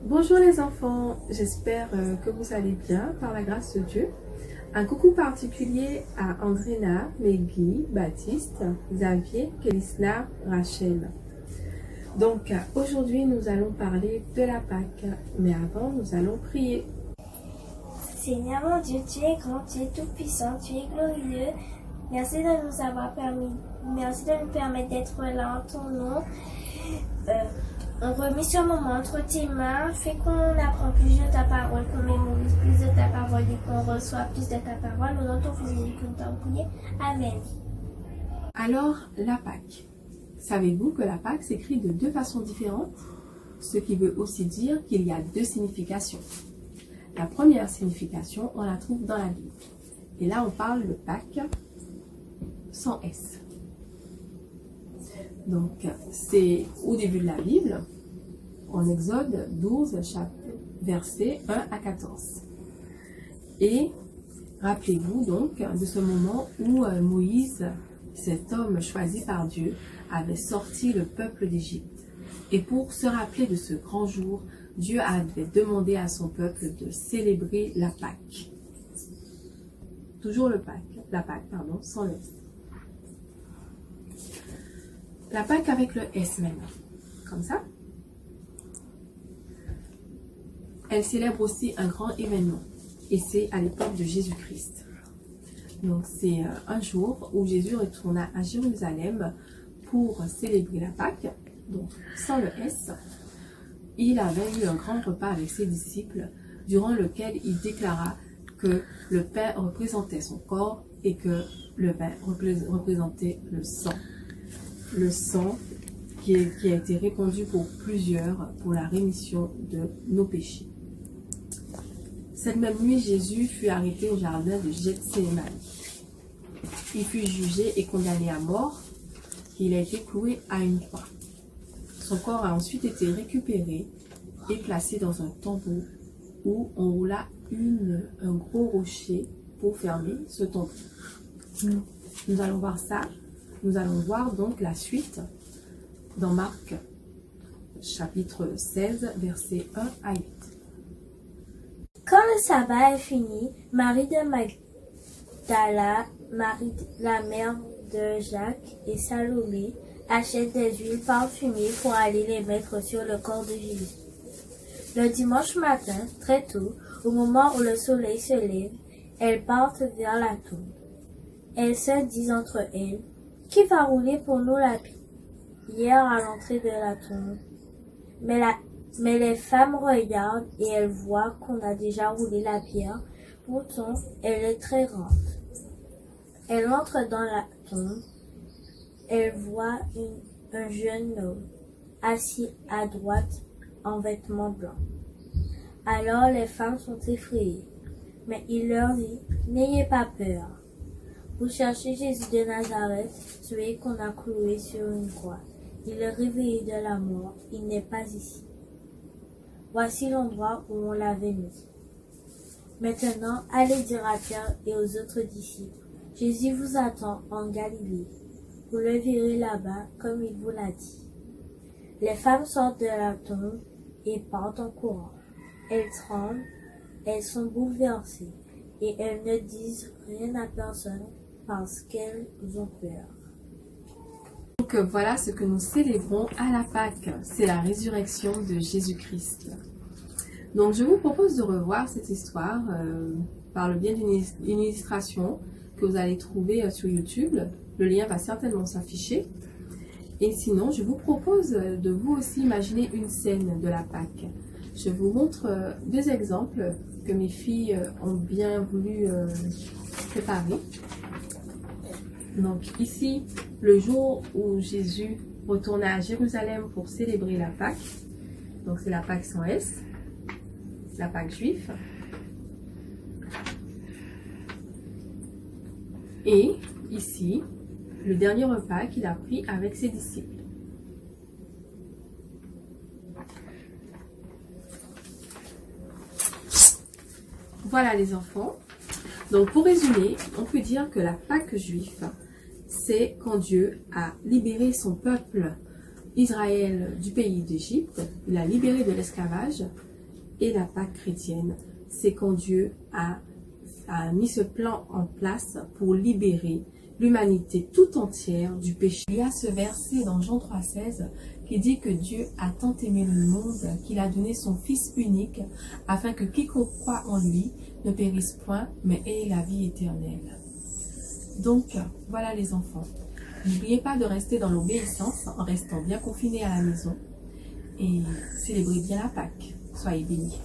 Bonjour les enfants, j'espère que vous allez bien par la grâce de Dieu. Un coucou particulier à Andréna, Megui, Baptiste, Xavier, Kélisna, Rachel. Donc aujourd'hui nous allons parler de la Pâque, mais avant nous allons prier. Seigneur mon Dieu, tu es grand, tu es tout-puissant, tu es glorieux. Merci de nous avoir permis, merci de nous permettre d'être là en ton nom. On remet ce moment entre tes mains, fais qu'on apprend plus de ta parole, qu'on mémorise plus de ta parole et qu'on reçoit plus de ta parole. Au nom de ton Fils Jésus que nous t'avons prié. Amen. Alors, la Pâque. Savez-vous que la Pâque s'écrit de deux façons différentes, ce qui veut aussi dire qu'il y a deux significations. La première signification, on la trouve dans la Bible. Et là, on parle de Pâques sans S. Donc, c'est au début de la Bible, en Exode 12, versets 1 à 14. Et rappelez-vous donc de ce moment où Moïse, cet homme choisi par Dieu, avait sorti le peuple d'Égypte. Et pour se rappeler de ce grand jour, Dieu avait demandé à son peuple de célébrer la Pâque. Toujours la Pâque, sans le S. La Pâque avec le S même, comme ça. Elle célèbre aussi un grand événement, et c'est à l'époque de Jésus-Christ. Donc c'est un jour où Jésus retourna à Jérusalem pour célébrer la Pâque, donc sans le S. Il avait eu un grand repas avec ses disciples, durant lequel il déclara que le pain représentait son corps et que le vin représentait le sang. Le sang qui a été répandu pour plusieurs pour la rémission de nos péchés. Cette même nuit, Jésus fut arrêté au jardin de Gethsémani. Il fut jugé et condamné à mort. Il a été cloué à une croix. Son corps a ensuite été récupéré et placé dans un tombeau où on roula un gros rocher pour fermer ce tombeau. Nous allons voir ça. Nous allons voir donc la suite dans Marc, chapitre 16, versets 1 à 8. Quand le sabbat est fini, Marie de Magdala, Marie la mère de Jacques et Salomé achètent des huiles parfumées pour aller les mettre sur le corps de Jésus. Le dimanche matin, très tôt, au moment où le soleil se lève, elles partent vers la tombe. Elles se disent entre elles: qui va rouler pour nous la pierre à l'entrée de la tombe? Mais les femmes regardent et elles voient qu'on a déjà roulé la pierre. Pourtant, elle est très grande. Elles entrent dans la tombe. Elles voient un jeune homme assis à droite en vêtements blancs. Alors les femmes sont effrayées. Mais il leur dit: n'ayez pas peur. Vous cherchez Jésus de Nazareth, celui qu'on a cloué sur une croix. Il est réveillé de la mort, il n'est pas ici. Voici l'endroit où on l'avait mis. Maintenant, allez dire à Pierre et aux autres disciples: Jésus vous attend en Galilée. Vous le verrez là-bas, comme il vous l'a dit. Les femmes sortent de la tombe et partent en courant. Elles tremblent, elles sont bouleversées, et elles ne disent rien à personne parce qu'elles ont peur. Donc voilà ce que nous célébrons à la Pâque, c'est la résurrection de Jésus-Christ. Donc je vous propose de revoir cette histoire par le biais d'une illustration que vous allez trouver sur YouTube. Le lien va certainement s'afficher. Et sinon, je vous propose de vous aussi imaginer une scène de la Pâque. Je vous montre deux exemples que mes filles ont bien voulu préparer. Donc ici, le jour où Jésus retourna à Jérusalem pour célébrer la Pâque. Donc c'est la Pâque sans S, la Pâque juive. Et ici, le dernier repas qu'il a pris avec ses disciples. Voilà les enfants. Donc pour résumer, on peut dire que la Pâque juive, c'est quand Dieu a libéré son peuple Israël du pays d'Égypte, il a libéré de l'esclavage, et la Pâque chrétienne, c'est quand Dieu a mis ce plan en place pour libérer l'humanité tout entière du péché. Il y a ce verset dans Jean 3,16 qui dit que Dieu a tant aimé le monde qu'il a donné son Fils unique afin que quiconque croit en lui ne périsse point mais ait la vie éternelle. Donc voilà les enfants, n'oubliez pas de rester dans l'obéissance en restant bien confinés à la maison et célébrez bien la Pâque. Soyez bénis.